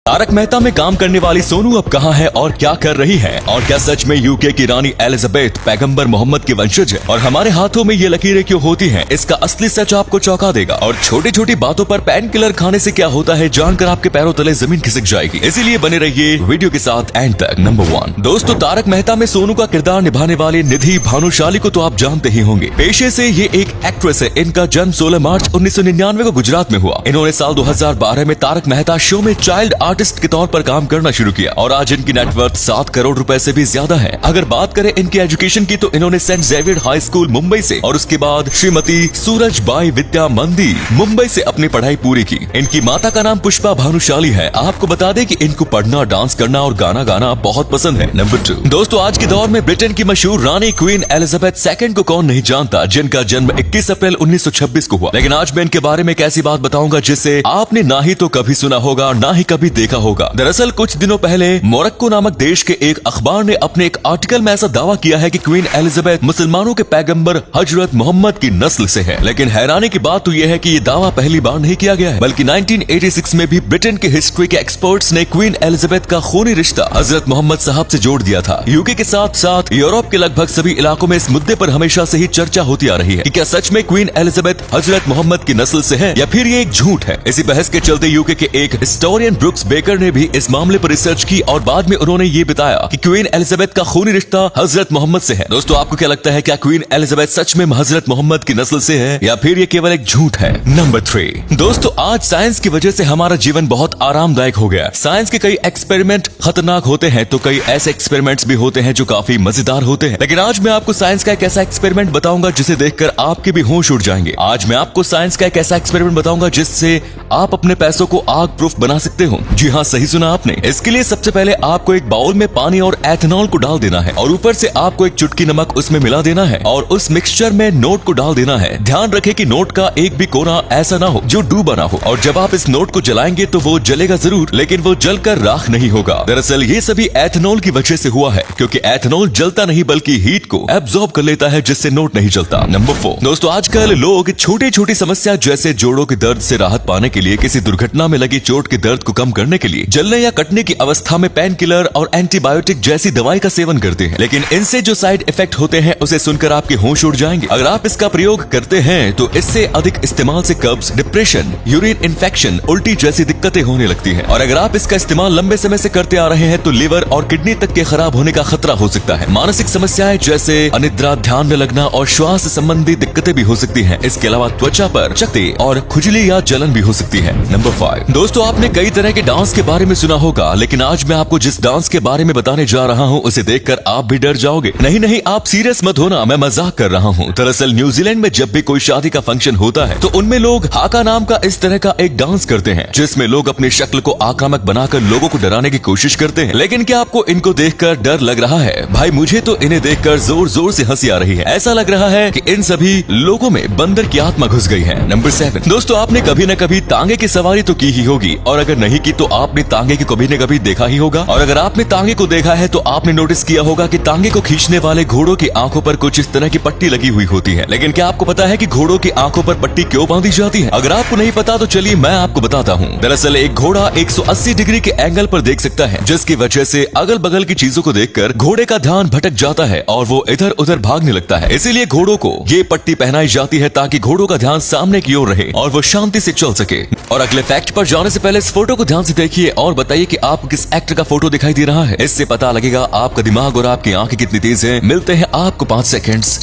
तारक मेहता में काम करने वाली सोनू अब कहाँ है और क्या कर रही है, और क्या सच में यूके की रानी एलिजाबेथ पैगंबर मोहम्मद की वंशज है, और हमारे हाथों में ये लकीरें क्यों होती हैं, इसका असली सच आपको चौंका देगा। और छोटी छोटी बातों पर पेन किलर खाने से क्या होता है जानकर आपके पैरों तले जमीन खिसक जाएगी, इसीलिए बने रहिए वीडियो के साथ एंड तक। नंबर 1 दोस्तों, तारक मेहता में सोनू का किरदार निभाने वाली निधि भानुशाली को तो आप जानते ही होंगे। पेशे से ये एक एक्ट्रेस है। इनका जन्म 16 मार्च 1999 को गुजरात में हुआ। इन्होंने साल 2012 में तारक मेहता शो में चाइल्ड आर्टिस्ट के तौर पर काम करना शुरू किया और आज इनकी नेटवर्थ 7 करोड़ रुपए से भी ज्यादा है। अगर बात करें इनकी एजुकेशन की तो इन्होंने Saint Xavier high school Mumbai से और उसके बाद श्रीमती सूरजबाई विद्या मंदिर मुंबई से अपनी पढ़ाई पूरी की। इनकी माता का नाम पुष्पा भानुशाली है। आपको बता दें कि इनको पढ़ना, डांस करना और गाना गाना बहुत पसंद है। नंबर 2 दोस्तों, आज के दौर में ब्रिटेन की मशहूर रानी क्वीन एलिजाबेथ सेकंड को कौन नहीं जानता, जिनका जन्म 21 अप्रैल 1926 को हुआ। लेकिन आज मैं इनके बारे में एक ऐसी बात बताऊंगा जिससे आपने ना ही तो कभी सुना होगा ना ही कभी देखा होगा। दरअसल कुछ दिनों पहले मोरक्को नामक देश के एक अखबार ने अपने एक आर्टिकल में ऐसा दावा किया है कि क्वीन एलिजाबेथ मुसलमानों के पैगंबर हजरत मोहम्मद की नस्ल से है। लेकिन हैरानी की बात तो यह है कि ये दावा पहली बार नहीं किया गया है, बल्कि 1986 में भी ब्रिटेन के हिस्ट्री के एक्सपर्ट्स ने क्वीन एलिजाबेथ का खूनी रिश्ता हजरत मोहम्मद साहब से जोड़ दिया था। यूके के साथ साथ यूरोप के लगभग सभी इलाकों में इस मुद्दे पर हमेशा से ही चर्चा होती आ रही है कि क्या सच में क्वीन एलिजाबेथ हजरत मोहम्मद की नस्ल से है या फिर ये एक झूठ है। इसी बहस के चलते यूके के एक हिस्टोरियन ब्रुक्स बेकर ने भी इस मामले पर रिसर्च की और बाद में उन्होंने ये बताया कि क्वीन एलिजाबेथ का खूनी रिश्ता हजरत मोहम्मद से है। दोस्तों, आपको क्या लगता है, क्या क्वीन एलिजाबेथ सच में हजरत मोहम्मद की नस्ल से है या फिर ये केवल एक झूठ है। नंबर 3 दोस्तों, आज साइंस की वजह से हमारा जीवन बहुत आरामदायक हो गया। साइंस के कई एक्सपेरिमेंट खतरनाक होते हैं तो कई ऐसे एक्सपेरिमेंट्स भी होते हैं जो काफी मजेदार होते हैं। लेकिन आज मैं आपको साइंस का एक ऐसा एक्सपेरिमेंट बताऊंगा जिसे देखकर आपके भी होश उड़ जाएंगे। आज मैं आपको साइंस का एक ऐसा एक्सपेरिमेंट बताऊंगा जिससे आप अपने पैसों को आग प्रूफ बना सकते हो। जी हाँ, सही सुना आपने। इसके लिए सबसे पहले आपको एक बाउल में पानी और एथेनॉल को डाल देना है और ऊपर से आपको एक चुटकी नमक उसमें मिला देना है और उस मिक्सचर में नोट को डाल देना है। ध्यान रखें कि नोट का एक भी कोना ऐसा ना हो जो डूबा ना हो, और जब आप इस नोट को जलाएंगे तो वो जलेगा जरूर, लेकिन वो जलकर राख नहीं होगा। दरअसल ये सभी एथेनॉल की वजह से हुआ है, क्योंकि एथेनॉल जलता नहीं बल्कि हीट को एब्जॉर्ब कर लेता है, जिससे नोट नहीं जलता। नंबर 4 दोस्तों, आजकल लोग छोटी छोटी समस्या जैसे जोड़ों के दर्द से राहत पाने के लिए, किसी दुर्घटना में लगी चोट के दर्द को कम करने के लिए, जलने या कटने की अवस्था में पेन किलर और एंटीबायोटिक जैसी दवाई का सेवन करते हैं। लेकिन इनसे जो साइड इफेक्ट होते हैं उसे सुनकर आपके होश उड़ जाएंगे। अगर आप इसका प्रयोग करते हैं तो इससे अधिक इस्तेमाल से कब्ज, डिप्रेशन, यूरिन इन्फेक्शन, उल्टी जैसी दिक्कतें होने लगती हैं। और अगर आप इसका इस्तेमाल लंबे समय से करते आ रहे हैं तो लिवर और किडनी तक के खराब होने का खतरा हो सकता है। मानसिक समस्याएं जैसे अनिद्रा, ध्यान न लगना और श्वास संबंधी दिक्कतें भी हो सकती है। इसके अलावा त्वचा पर चकत्ते और खुजली या जलन भी हो सकती है। नंबर 5 दोस्तों, आपने कई तरह के डांस के बारे में सुना होगा, लेकिन आज मैं आपको जिस डांस के बारे में बताने जा रहा हूँ उसे देखकर आप भी डर जाओगे। नहीं, आप सीरियस मत होना, मैं मजाक कर रहा हूँ। दरअसल न्यूजीलैंड में जब भी कोई शादी का फंक्शन होता है तो उनमें लोग हाका नाम का इस तरह का एक डांस करते हैं, जिसमें लोग अपनी शक्ल को आक्रामक बनाकर लोगों को डराने की कोशिश करते हैं। लेकिन क्या आपको इनको देखकर डर लग रहा है? भाई, मुझे तो इन्हें देखकर जोर जोर से हंसी आ रही है। ऐसा लग रहा है कि इन सभी लोगों में बंदर की आत्मा घुस गई है। नंबर 7 दोस्तों, आपने कभी न कभी तांगे की सवारी तो की ही होगी, और अगर नहीं की तो आपने तांगे की कभी न कभी देखा ही होगा। और अगर आपने तांगे को देखा है तो आपने नोटिस किया होगा कि तांगे को खींचने वाले घोड़ों की आंखों पर कुछ इस तरह की पट्टी लगी हुई होती है। लेकिन क्या आपको पता है कि घोड़ों की आंखों पर पट्टी क्यों बांधी जाती है? अगर आपको नहीं पता तो चलिए मैं आपको बताता हूँ। दरअसल एक घोड़ा 180 डिग्री के एंगल पर देख सकता है, जिसकी वजह से अगल बगल की चीजों को देखकर घोड़े का ध्यान भटक जाता है और वो इधर उधर भागने लगता है। इसीलिए घोड़ों को ये पट्टी पहनाई जाती है ताकि घोड़ों का ध्यान सामने की ओर रहे और वो शांति से चल सके। और अगले फैक्ट पर जाने से पहले इस फोटो को ध्यान से देखिए और बताइए कि आपको किस एक्टर का फोटो दिखाई दे रहा है। इससे पता लगेगा आपका दिमाग और आपकी आंखें कितनी तेज है। मिलते हैं आपको 5 सेकंड्स।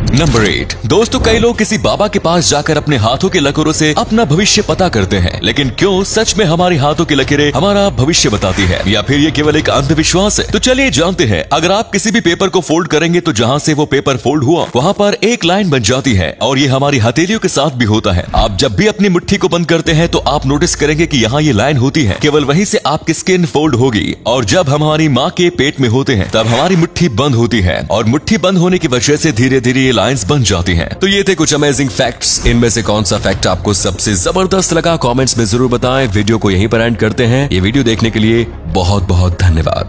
नंबर 8 दोस्तों, कई लोग किसी बाबा के पास जाकर अपने हाथों के लकीरों से अपना भविष्य पता करते हैं। लेकिन क्यों सच में हमारी हाथों की लकीरें हमारा भविष्य बताती है या फिर ये केवल एक अंधविश्वास है? तो चलिए जानते हैं। अगर आप किसी भी पेपर को फोल्ड करेंगे तो जहाँ से वो पेपर फोल्ड हुआ वहाँ पर एक लाइन बन जाती है, और ये हमारी हथेलियों के साथ भी होता है। आप जब भी अपनी मुट्ठी को बंद करते हैं तो आप नोटिस करेंगे कि यहाँ ये लाइन होती है, केवल वहीं से आपकी स्किन फोल्ड होगी। और जब हमारी माँ के पेट में होते हैं तब हमारी मुट्ठी बंद होती है, और मुट्ठी बंद होने की वजह से धीरे धीरे ये लाइंस बन जाती हैं। तो ये थे कुछ अमेजिंग फैक्ट्स। इनमें से कौन सा फैक्ट आपको सबसे जबरदस्त लगा कमेंट्स में जरूर बताएं। वीडियो को यहीं पर एंड करते हैं। ये वीडियो देखने के लिए बहुत बहुत धन्यवाद।